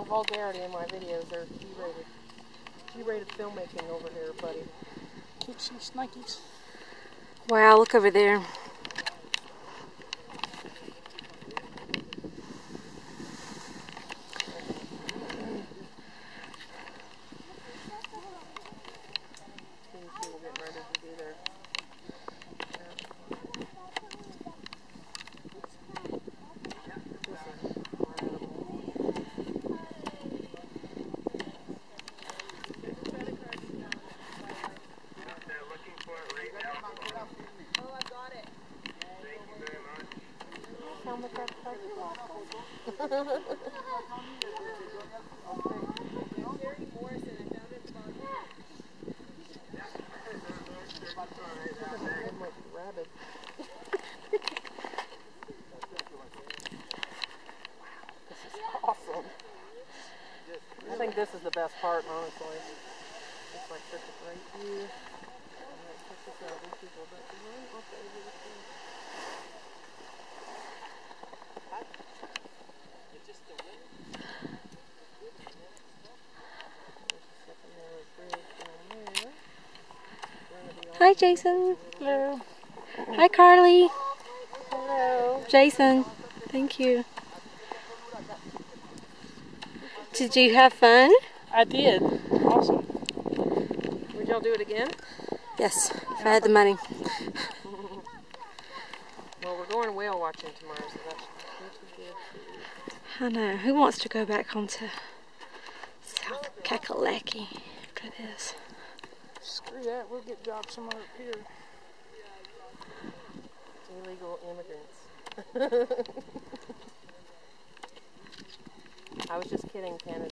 vulgarity in my videos. They're G-rated. G-rated filmmaking over here, buddy. Kitschy snikies. Wow, look over there. People getting ready to do their found the credit card. Rabid. This is awesome. I think this is the best part, honestly. It's like such a great view. Check this out. These people are about to run off the edge of the cliff. Hi, Jason. Hello. Hi, Carly. Hello. Jason. Thank you. Did you have fun? I did. Awesome. Would y'all do it again? Yes, if I had the money. Well, we're going whale watching tomorrow, so that should be good. I know. Who wants to go back home to South Kakalaki after this? Screw that. We'll get jobs somewhere up here. Illegal immigrants. I was just kidding, Canada.